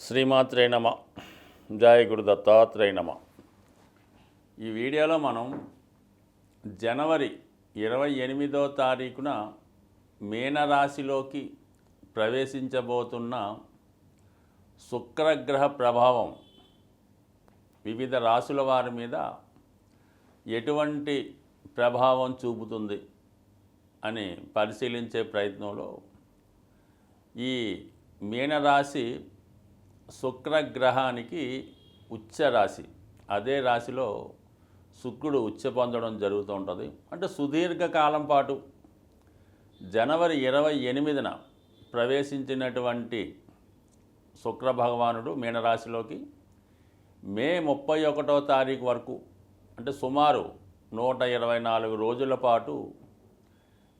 శ్రీమాత్రే నమ. జయ గురు దత్తాత్రేయ నమ. ఈ వీడియోలో మనం జనవరి 28వ తారీఖున మీనరాశిలోకి ప్రవేశించబోతున్న శుక్రగ్రహ ప్రభావం వివిధ రాశుల వారి మీద ఎటువంటి ప్రభావం చూపుతుంది అని పరిశీలించే ప్రయత్నంలో ఈ మీనరాశి శుక్రగ్రహానికి ఉచ్చ రాశి, అదే రాశిలో శుక్రుడు ఉచ్చ పొందడం జరుగుతూ ఉంటుంది. అంటే సుదీర్ఘకాలం పాటు జనవరి 28న ప్రవేశించినటువంటి శుక్ర భగవానుడు మీనరాశిలోకి మే 31వ తారీఖు వరకు, అంటే సుమారు 124 రోజుల పాటు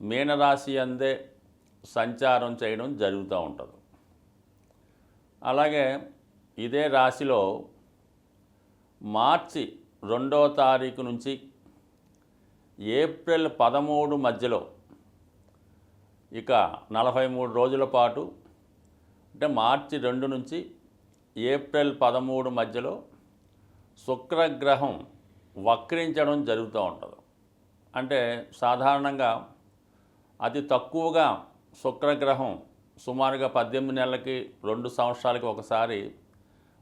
మీనరాశి అందే సంచారం చేయడం జరుగుతూ ఉంటుంది. అలాగే ఇదే రాశిలో మార్చి 2వ తారీఖు నుంచి ఏప్రిల్ 13 మధ్యలో ఇక 43 రోజుల పాటు, అంటే మార్చి 2 నుంచి ఏప్రిల్ 13 మధ్యలో శుక్రగ్రహం వక్రించడం జరుగుతూ ఉంటుంది. అంటే సాధారణంగా అతి తక్కువగా శుక్రగ్రహం సుమారుగా 18 నెలలకి 2 సంవత్సరాలకి ఒకసారి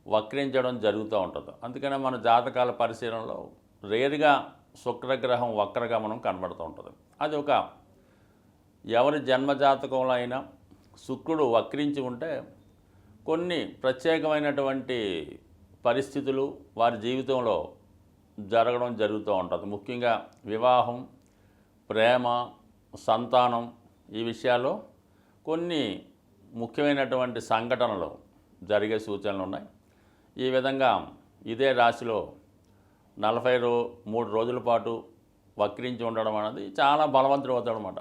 వక్రించడం జరుగుతూ ఉంటుంది. అందుకనే మన జాతకాల పరిశీలనలో రేరుగా శుక్రగ్రహం వక్రగమనం కనబడుతూ ఉంటుంది. అది ఒక ఎవరి జన్మజాతకంలో అయినా శుక్రుడు వక్రించి ఉంటే కొన్ని ప్రత్యేకమైనటువంటి పరిస్థితులు వారి జీవితంలో జరగడం జరుగుతూ ఉంటుంది. ముఖ్యంగా వివాహం, ప్రేమ, సంతానం, ఈ విషయాల్లో కొన్ని ముఖ్యమైనటువంటి సంఘటనలు జరిగే సూచనలు ఉన్నాయి. ఈ విధంగా ఇదే రాశిలో 43 రోజుల పాటు వక్రించి ఉండడం అనేది చాలా బలవంతుడు అవుతాడు అన్నమాట.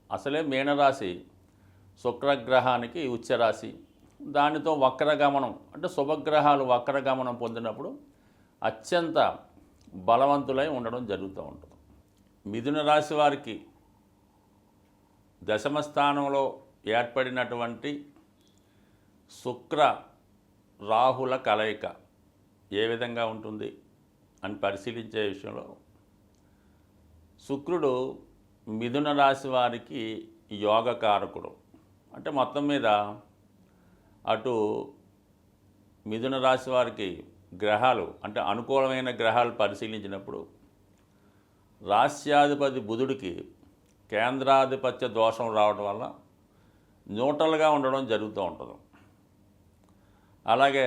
అసలే మీనరాశి శుక్రగ్రహానికి ఉచ్చరాశి, దానితో వక్రగమనం, అంటే శుభగ్రహాలు వక్రగమనం పొందినప్పుడు అత్యంత బలవంతులై ఉండడం జరుగుతూ ఉంటుంది. మిథున రాశి వారికి దశమ స్థానంలో ఏర్పడినటువంటి శుక్ర రాహుల కలయిక ఏ విధంగా ఉంటుంది అని పరిశీలించే విషయంలో శుక్రుడు మిథున రాశి వారికి యోగకారకుడు. అంటే మొత్తం మీద అటు మిథున రాశి వారికి గ్రహాలు, అంటే అనుకూలమైన గ్రహాలు పరిశీలించినప్పుడు రాశ్యాధిపతి బుధుడికి కేంద్రాధిపత్య దోషం రావడం వల్ల న్యూట్రల్గా ఉండడం జరుగుతూ ఉంటుంది. అలాగే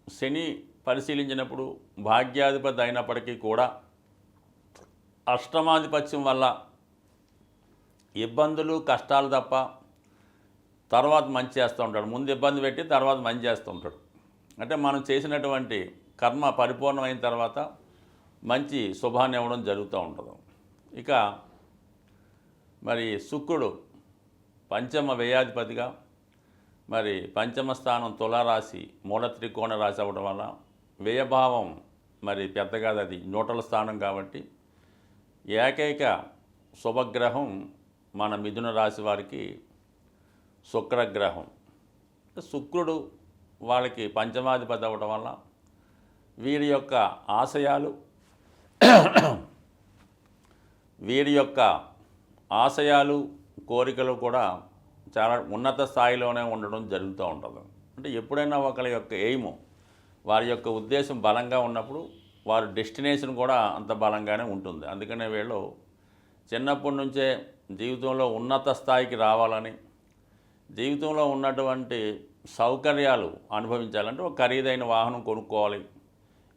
శని పరిశీలించినప్పుడు భాగ్యాధిపతి అయినప్పటికీ కూడా అష్టమాధిపత్యం వల్ల ఇబ్బందులు, కష్టాలు తప్ప తర్వాత మంచి చేస్తూ ఉంటాడు. ముందు ఇబ్బంది పెట్టి తర్వాత మంచి చేస్తూ ఉంటాడు. అంటే మనం చేసినటువంటి కర్మ పరిపూర్ణమైన తర్వాత మంచి శుభాన్ని ఇవ్వడం జరుగుతూ ఉంటుంది. ఇక మరి శుక్రుడు పంచమ వ్యయాధిపతిగా, మరి పంచమ స్థానం తులారాశి మూల త్రికోణ రాశి అవ్వడం వల్ల వ్యయభావం మరి పెద్దగా, అది న్యూట్రల్ స్థానం కాబట్టి ఏకైక శుభగ్రహం మన మిథున రాశి వారికి శుక్రగ్రహం. శుక్రుడు వాళ్ళకి పంచమాధిపతి అవ్వడం వల్ల వీరి యొక్క ఆశయాలు కోరికలు కూడా చాలా ఉన్నత స్థాయిలోనే ఉండడం జరుగుతూ ఉంటుంది. అంటే ఎప్పుడైనా ఒకరి యొక్క ఎయిమ్, వారి యొక్క ఉద్దేశం బలంగా ఉన్నప్పుడు వారి డెస్టినేషన్ కూడా అంత బలంగానే ఉంటుంది. అందుకనే వీళ్ళు చిన్నప్పటి నుంచే జీవితంలో ఉన్నత స్థాయికి రావాలని, జీవితంలో ఉన్నటువంటి సౌకర్యాలు అనుభవించాలంటే ఒక ఖరీదైన వాహనం కొనుక్కోవాలి,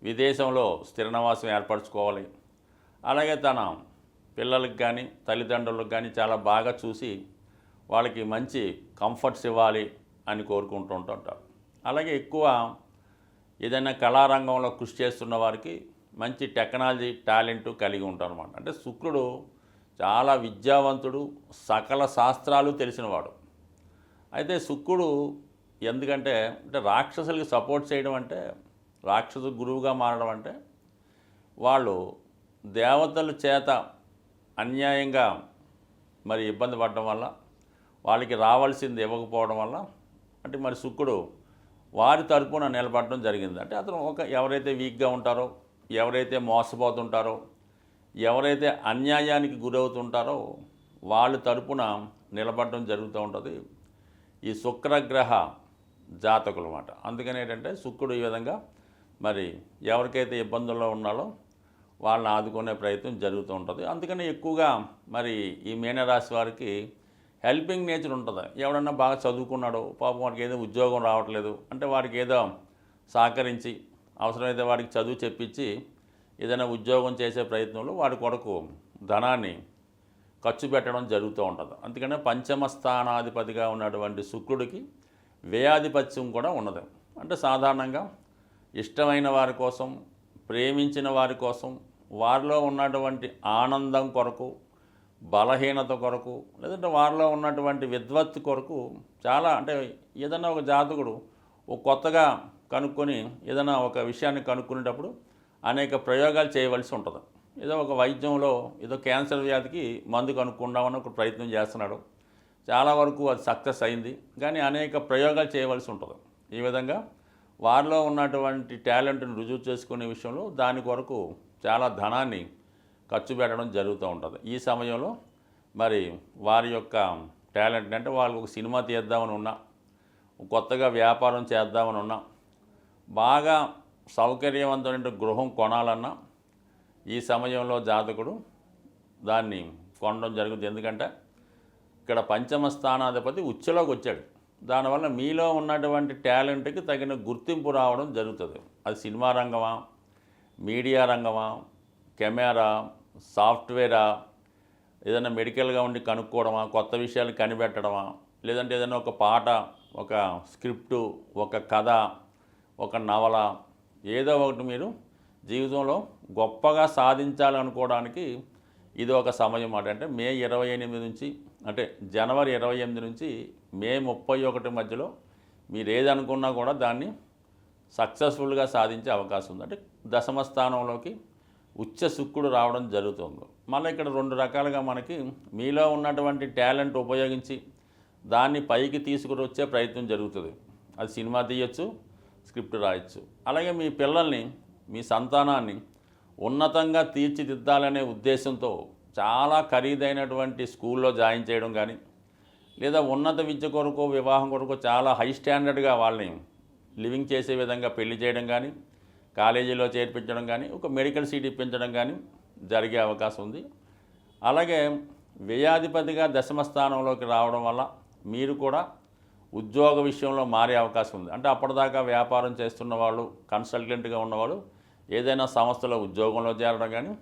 విదేశంలో స్థిర నివాసం ఏర్పరచుకోవాలి, అలాగే తన పిల్లలకు కానీ తల్లిదండ్రులకు కానీ చాలా బాగా చూసి వాళ్ళకి మంచి కంఫర్ట్స్ ఇవ్వాలి అని కోరుకుంటూ ఉంటారు. అలాగే ఎక్కువ ఏదైనా కళారంగంలో కృషి చేస్తున్న వారికి మంచి టెక్నాలజీ టాలెంట్ కలిగి ఉంటారు అన్నమాట. అంటే శుక్రుడు చాలా విద్యావంతుడు, సకల శాస్త్రాలు తెలిసినవాడు. అయితే శుక్రుడు ఎందుకంటే రాక్షసులకి సపోర్ట్ చేయడం, అంటే రాక్షసు గురువుగా మారడం, అంటే వాళ్ళు దేవతల చేత అన్యాయంగా మరి ఇబ్బంది పడడం వల్ల, వాళ్ళకి రావాల్సింది ఇవ్వకపోవడం వల్ల, అంటే మరి శుక్రుడు వారి తరపున నిలబడడం జరిగింది. అంటే అతను ఎవరైతే వీక్గా ఉంటారో, ఎవరైతే మోసపోతుంటారో, ఎవరైతే అన్యాయానికి గురవుతుంటారో వాళ్ళ తరపున నిలబడడం జరుగుతూ ఉంటుంది ఈ శుక్రగ్రహ జాతకులు అన్నమాట. అందుకని ఏంటంటే శుక్రుడు ఈ విధంగా మరి ఎవరికైతే ఇబ్బందుల్లో ఉన్నారో వాళ్ళని ఆదుకునే ప్రయత్నం జరుగుతూ ఉంటుంది. అందుకని ఎక్కువగా మరి ఈ మీనరాశి వారికి హెల్పింగ్ నేచర్ ఉంటుంది. ఎవడన్నా బాగా చదువుకున్నాడో పాపం వాడికి ఏదో ఉద్యోగం రావట్లేదు అంటే వాడికి ఏదో సహకరించి అవసరమైతే వాడికి చదువు చెప్పించి ఏదైనా ఉద్యోగం చేసే ప్రయత్నంలో వాడి కొరకు ధనాన్ని ఖర్చు పెట్టడం జరుగుతూ ఉంటుంది. అందుకనే పంచమ స్థానాధిపతిగా ఉన్నటువంటి శుక్రుడికి వ్యయాధిపత్యం కూడా ఉన్నది. అంటే సాధారణంగా ఇష్టమైన వారి కోసం, ప్రేమించిన వారి కోసం, వారిలో ఉన్నటువంటి ఆనందం కొరకు, బలహీనత కొరకు, లేదంటే వారిలో ఉన్నటువంటి విద్వత్తు కొరకు చాలా అంటే ఏదైనా ఒక జాతకుడు కొత్తగా కనుక్కొని ఏదైనా ఒక విషయాన్ని కనుక్కునేటప్పుడు అనేక ప్రయోగాలు చేయవలసి ఉంటుంది. ఏదో ఒక వైద్యంలో ఏదో క్యాన్సర్ వ్యాధికి మందు కనుక్కుందామని ఒక ప్రయత్నం చేస్తున్నాడు. చాలా వరకు అది సక్సెస్ అయింది, కానీ అనేక ప్రయోగాలు చేయవలసి ఉంటుంది. ఈ విధంగా వారిలో ఉన్నటువంటి టాలెంట్ని రుజువు చేసుకునే విషయంలో దాని కొరకు చాలా ధనాన్ని ఖర్చు పెట్టడం జరుగుతూ ఉంటుంది. ఈ సమయంలో మరి వారి యొక్క టాలెంట్ అంటే వాళ్ళు ఒక సినిమా తీద్దామని ఉన్నా, కొత్తగా వ్యాపారం చేద్దామని ఉన్నా, బాగా సౌకర్యవంతమైన గృహం కొనాలన్నా ఈ సమయంలో జాతకుడు దాన్ని కొనడం జరుగుతుంది. ఎందుకంటే ఇక్కడ పంచమ స్థానాధిపతి ఉచ్చులోకి వచ్చాడు. దానివల్ల మీలో ఉన్నటువంటి టాలెంట్కి తగిన గుర్తింపు రావడం జరుగుతుంది. అది సినిమా రంగమా, మీడియా రంగమా, కెమెరా, సాఫ్ట్వేరా, ఏదైనా మెడికల్గా ఉండి కనుక్కోవడమా, కొత్త విషయాలు కనిపెట్టడమా, లేదంటే ఏదైనా ఒక పాట, ఒక స్క్రిప్టు, ఒక కథ, ఒక నవల, ఏదో ఒకటి మీరు జీవితంలో గొప్పగా సాధించాలనుకోవడానికి ఇది ఒక సమయం మాట. అంటే మే 28 నుంచి అంటే జనవరి 28 నుంచి మే 31 మధ్యలో మీరు ఏదనుకున్నా కూడా దాన్ని సక్సెస్ఫుల్గా సాధించే అవకాశం ఉంది. అంటే దశమ స్థానంలోకి ఉచ్చ శుక్రుడు రావడం జరుగుతుంది. మళ్ళీ ఇక్కడ రెండు రకాలుగా మనకి మీలో ఉన్నటువంటి టాలెంట్ ఉపయోగించి దాన్ని పైకి తీసుకుని వచ్చే ప్రయత్నం జరుగుతుంది. అది సినిమా తీయచ్చు, స్క్రిప్ట్ రాయొచ్చు. అలాగే మీ పిల్లల్ని, మీ సంతానాన్ని ఉన్నతంగా తీర్చిదిద్దాలనే ఉద్దేశంతో చాలా ఖరీదైనటువంటి స్కూల్లో జాయిన్ చేయడం కానీ, లేదా ఉన్నత విద్య కొరకు, వివాహం కొరకు చాలా హై స్టాండర్డ్గా వాళ్ళని లివింగ్ చేసే విధంగా పెళ్లి చేయడం కానీ, కాలేజీలో చేర్పించడం కానీ, ఒక మెడికల్ సీట్ ఇప్పించడం కానీ జరిగే అవకాశం ఉంది. అలాగే వ్యయాధిపతిగా దశమ స్థానంలోకి రావడం వల్ల మీరు కూడా ఉద్యోగ విషయంలో మారే అవకాశం ఉంది. అంటే అప్పటిదాకా వ్యాపారం చేస్తున్న వాళ్ళు, కన్సల్టెంట్గా ఉన్నవాళ్ళు ఏదైనా సంస్థలో ఉద్యోగంలో చేరడం కానీ,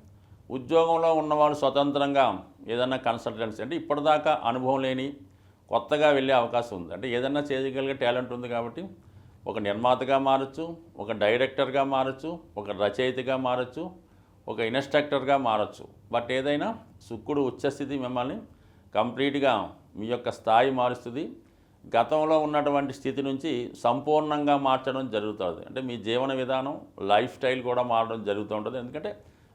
ఉద్యోగంలో ఉన్నవాళ్ళు స్వతంత్రంగా ఏదైనా కన్సల్టెన్సీ అంటే ఇప్పటిదాకా అనుభవం లేని కొత్తగా వెళ్ళే అవకాశం ఉంది. అంటే ఏదైనా చేయగలిగే టాలెంట్ ఉంది కాబట్టి ఒక నిర్మాతగా మారచ్చు, ఒక డైరెక్టర్గా మారచ్చు, ఒక రచయితగా మారచ్చు, ఒక ఇన్స్ట్రక్టర్గా మారచ్చు. బట్ ఏదైనా శుక్రుడు ఉచ్చస్థితి మిమ్మల్ని కంప్లీట్గా మీ యొక్క స్థాయి మారుస్తుంది. గతంలో ఉన్నటువంటి స్థితి నుంచి సంపూర్ణంగా మార్చడం జరుగుతుంది. అంటే మీ జీవన విధానం, లైఫ్ స్టైల్ కూడా మారడం జరుగుతూ ఉంటుంది. ఎందుకంటే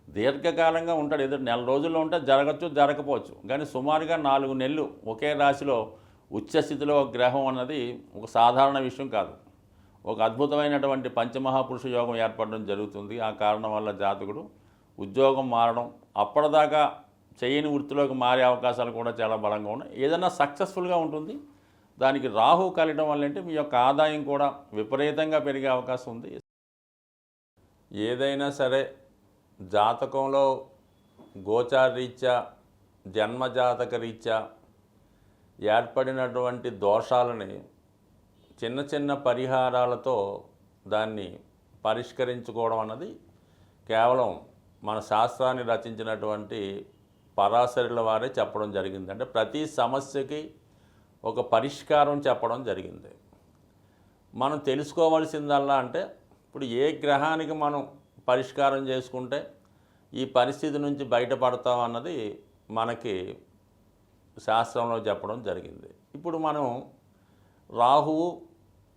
దీర్ఘకాలంగా ఉంటాడు. ఏదో నెల రోజుల్లో ఉంటే జరగచ్చు, జరగకపోవచ్చు, కానీ సుమారుగా 4 నెలలు ఒకే రాశిలో ఉచ్చస్థితిలో గ్రహం అన్నది ఒక సాధారణ విషయం కాదు. ఒక అద్భుతమైనటువంటి పంచమహాపురుష యోగం ఏర్పడడం జరుగుతుంది. ఆ కారణం వల్ల జాతకుడు ఉద్యోగం మారడం, అప్పటిదాకా చేయని వృత్తిలోకి మారే అవకాశాలు కూడా చాలా బలంగా ఉన్నాయి. ఏదైనా సక్సెస్ఫుల్గా ఉంటుంది. దానికి రాహు కలగడం వల్ల అంటే మీ యొక్క ఆదాయం కూడా విపరీతంగా పెరిగే అవకాశం ఉంది. ఏదైనా సరే జాతకంలో గోచారరీత్యా, జన్మజాతక రీత్యా ఏర్పడినటువంటి దోషాలని చిన్న చిన్న పరిహారాలతో దాన్ని పరిష్కరించుకోవడం అన్నది కేవలం మన శాస్త్రాన్ని రచించినటువంటి పరాశరుల వారే చెప్పడం జరిగింది. అంటే ప్రతి సమస్యకి ఒక పరిష్కారం చెప్పడం జరిగింది. మనం తెలుసుకోవాల్సిందల్లా అంటే ఇప్పుడు ఏ గ్రహానికి మనం పరిష్కారం చేసుకుంటే ఈ పరిస్థితి నుంచి బయటపడతాం అన్నది మనకి శాస్త్రంలో చెప్పడం జరిగింది. ఇప్పుడు మనం రాహువు,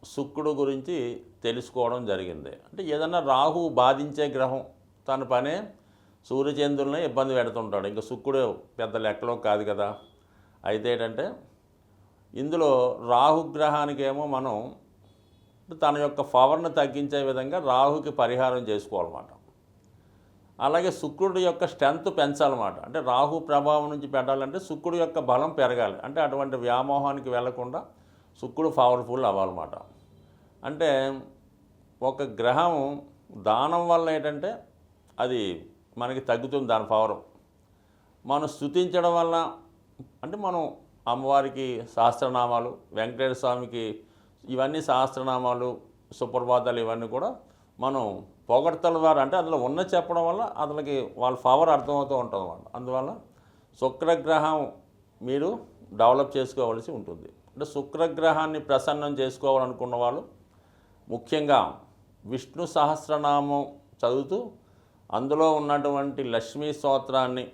శుక్రుడు గురించి తెలుసుకోవడం జరిగింది. అంటే ఏదన్నా రాహువు బాధించే గ్రహం తన పనే సూర్యచంద్రుల్ని ఇబ్బంది పెడుతుంటాడు. ఇంకా శుక్రుడు పెద్ద లెక్కలో కాదు కదా. అయితే ఏంటంటే ఇందులో రాహుగ్రహానికేమో మనం తన యొక్క పవర్ని తగ్గించే విధంగా రాహుకి పరిహారం చేసుకోవాలన్నమాట. అలాగే శుక్రుడి యొక్క స్ట్రెంత్ పెంచాలన్నమాట. అంటే రాహు ప్రభావం నుంచి పెట్టాలంటే శుక్రుడి యొక్క బలం పెరగాలి. అంటే అటువంటి వ్యామోహానికి వెళ్లకుండా శుక్రుడు పవర్ఫుల్ అవ్వాలన్నమాట. అంటే ఒక గ్రహం దానం వల్ల ఏంటంటే అది మనకి తగ్గుతుంది దాని పవర్. మనం స్తుతించడం వల్ల అంటే మనం అమ్మవారికి సహస్రనామాలు, వెంకటేశ్వర స్వామికి ఇవన్నీ సహస్రనామాలు, సుప్రభాతాలు ఇవన్నీ కూడా మనం పొగడ్తల ద్వారా అంటే అందులో ఉన్న చెప్పడం వల్ల అతనికి వాళ్ళ పవర్ అర్థమవుతూ ఉంటుంది అన్నమాట. అందువల్ల శుక్రగ్రహం మీరు డెవలప్ చేసుకోవాల్సి ఉంటుంది. అంటే శుక్రగ్రహాన్ని ప్రసన్నం చేసుకోవాలనుకున్న వాళ్ళు ముఖ్యంగా విష్ణు సహస్రనామం చదువుతూ అందులో ఉన్నటువంటి లక్ష్మీ స్తోత్రాన్ని,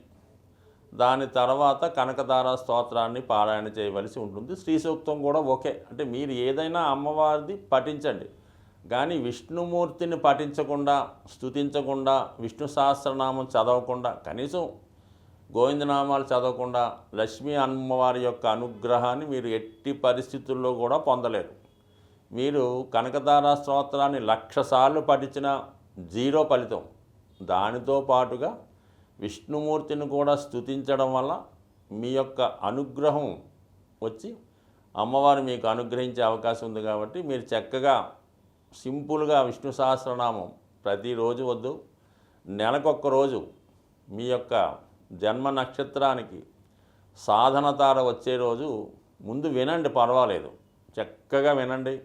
దాని తర్వాత కనకదార స్తోత్రాన్ని పారాయణ చేయవలసి ఉంటుంది. శ్రీ సూక్తం కూడా ఓకే. అంటే మీరు ఏదైనా అమ్మవారిది పఠించండి, కానీ విష్ణుమూర్తిని పఠించకుండా, స్తుతించకుండా, విష్ణు సహస్రనామం చదవకుండా, కనీసం గోవిందనామాలు చదవకుండా లక్ష్మీ అమ్మవారి యొక్క అనుగ్రహాన్ని మీరు ఎట్టి పరిస్థితుల్లో కూడా పొందలేరు. మీరు కనకదార స్తోత్రాన్ని 1,00,000 సార్లు పఠించిన జీరో ఫలితం. దానితో పాటుగా విష్ణుమూర్తిని కూడా స్తుతించడం వల్ల మీ యొక్క అనుగ్రహం వచ్చి అమ్మవారు మీకు అనుగ్రహించే అవకాశం ఉంది. కాబట్టి మీరు చక్కగా సింపుల్గా విష్ణు సహస్రనామం ప్రతిరోజు వద్దు, నెలకొక్క రోజు మీ యొక్క జన్మ నక్షత్రానికి సాధన తార వచ్చే రోజు ముందు వినండి, పర్వాలేదు, చక్కగా వినండి.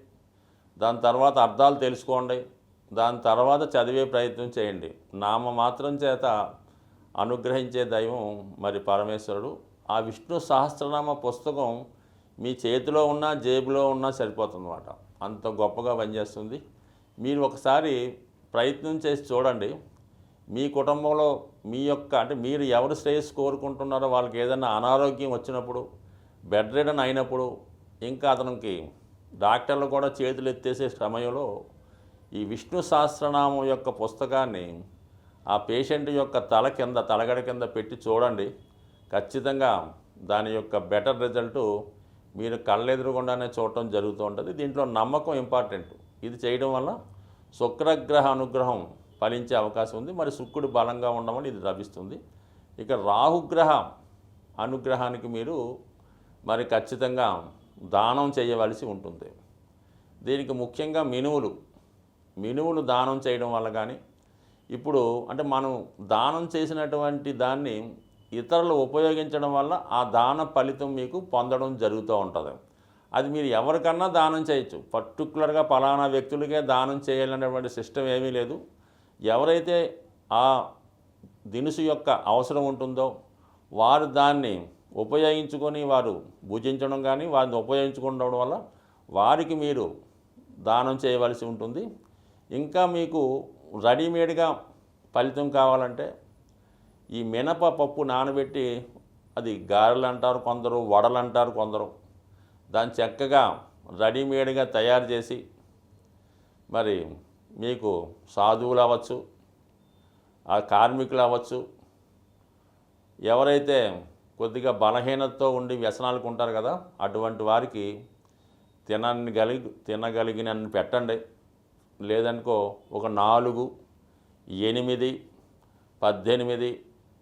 దాని తర్వాత అర్థాలు తెలుసుకోండి, దాని తర్వాత చదివే ప్రయత్నం చేయండి. నామమాత్రం చేత అనుగ్రహించే దైవం మరి పరమేశ్వరుడు. ఆ విష్ణు సహస్రనామ పుస్తకం మీ చేతిలో ఉన్నా జేబులో ఉన్నా సరిపోతుందన్నమాట. అంత గొప్పగా పనిచేస్తుంది. మీరు ఒకసారి ప్రయత్నం చేసి చూడండి. మీ కుటుంబంలో మీ యొక్క అంటే మీరు ఎవరు శ్రేయస్సు కోరుకుంటున్నారో వాళ్ళకి ఏదైనా అనారోగ్యం వచ్చినప్పుడు, బెడ్ రిడన్ అయినప్పుడు, ఇంకా అతనికి డాక్టర్లు కూడా చేతులు ఎత్తేసే సమయంలో ఈ విష్ణు సహస్రనామం యొక్క పుస్తకాన్ని ఆ పేషెంట్ యొక్క తలగడ కింద పెట్టి చూడండి. ఖచ్చితంగా దాని యొక్క బెటర్ రిజల్ట్ మీరు కళ్ళెదురుగుండానే చూడటం జరుగుతూ ఉంటుంది. దీంట్లో నమ్మకం ఇంపార్టెంట్. ఇది చేయడం వల్ల శుక్రగ్రహ అనుగ్రహం ఫలించే అవకాశం ఉంది. మరి శుక్రుడు బలంగా ఉండడం వల్ల ఇది లభిస్తుంది. ఇక రాహుగ్రహ అనుగ్రహానికి మీరు మరి ఖచ్చితంగా దానం చేయవలసి ఉంటుంది. దీనికి ముఖ్యంగా మినువులు దానం చేయడం వల్ల కానీ, ఇప్పుడు అంటే మనం దానం చేసినటువంటి దాన్ని ఇతరులు ఉపయోగించడం వల్ల ఆ దాన ఫలితం మీకు పొందడం జరుగుతూ ఉంటుంది. అది మీరు ఎవరికన్నా దానం చేయొచ్చు. పర్టికులర్గా పలానా వ్యక్తులకే దానం చేయాలనేటువంటి సిస్టమ్ ఏమీ లేదు. ఎవరైతే ఆ దినుసు యొక్క అవసరం ఉంటుందో వారు దాన్ని ఉపయోగించుకొని వారు భుజించడం కానీ, వారిని ఉపయోగించుకోవడం వల్ల వారికి మీరు దానం చేయవలసి ఉంటుంది. ఇంకా మీకు రెడీమేడ్గా ఫలితం కావాలంటే ఈ మినపప్పు నానబెట్టి, అది గారెలు అంటారు కొందరు, వడలు అంటారు కొందరు, దాన్ని చక్కగా రెడీమేడ్గా తయారు చేసి మరి మీకు సాధువులు అవ్వచ్చు, ఆ కార్మికులు అవ్వచ్చు, ఎవరైతే కొద్దిగా బలహీనతతో ఉండి వ్యసనాలకు ఉంటారు కదా, అటువంటి వారికి తినగలిగినన్ని పెట్టండి. లేదనుకో ఒక 4, 8, 18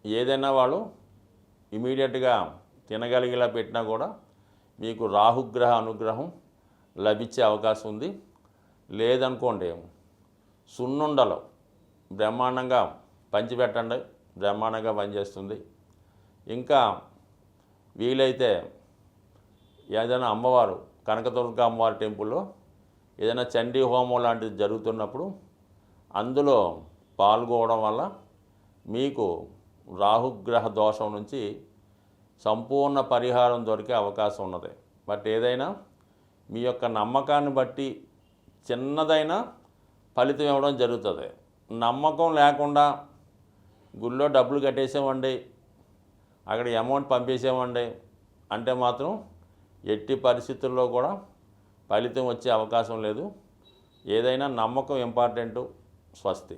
ఏదైనా వాళ్ళు ఇమీడియట్గా తినగలిగేలా పెట్టినా కూడా మీకు రాహుగ్రహ అనుగ్రహం లభించే అవకాశం ఉంది. లేదనుకోండి సున్నుండలు బ్రహ్మాండంగా పంచిపెట్టండి, బ్రహ్మాండంగా పనిచేస్తుంది. ఇంకా వీలైతే ఏదైనా అమ్మవారు కనకదుర్గ అమ్మవారి టెంపుల్లో ఏదైనా చండీ హోమం లాంటిది జరుగుతున్నప్పుడు అందులో పాల్గొనడం వల్ల మీకు రాహుగ్రహ దోషం నుంచి సంపూర్ణ పరిహారం దొరికే అవకాశం ఉన్నది. బట్ ఏదైనా మీ యొక్క నమ్మకాన్ని బట్టి చిన్నదైనా ఫలితం ఇవ్వడం జరుగుతుంది. నమ్మకం లేకుండా గుళ్ళో డబ్బులు కట్టేసామండి, అక్కడ అమౌంట్ పంపేసామండి అంటే మాత్రం ఎట్టి పరిస్థితుల్లో కూడా ఫలితం వచ్చే అవకాశం లేదు. ఏదైనా నమ్మకం ఇంపార్టెంటు. స్వస్తి.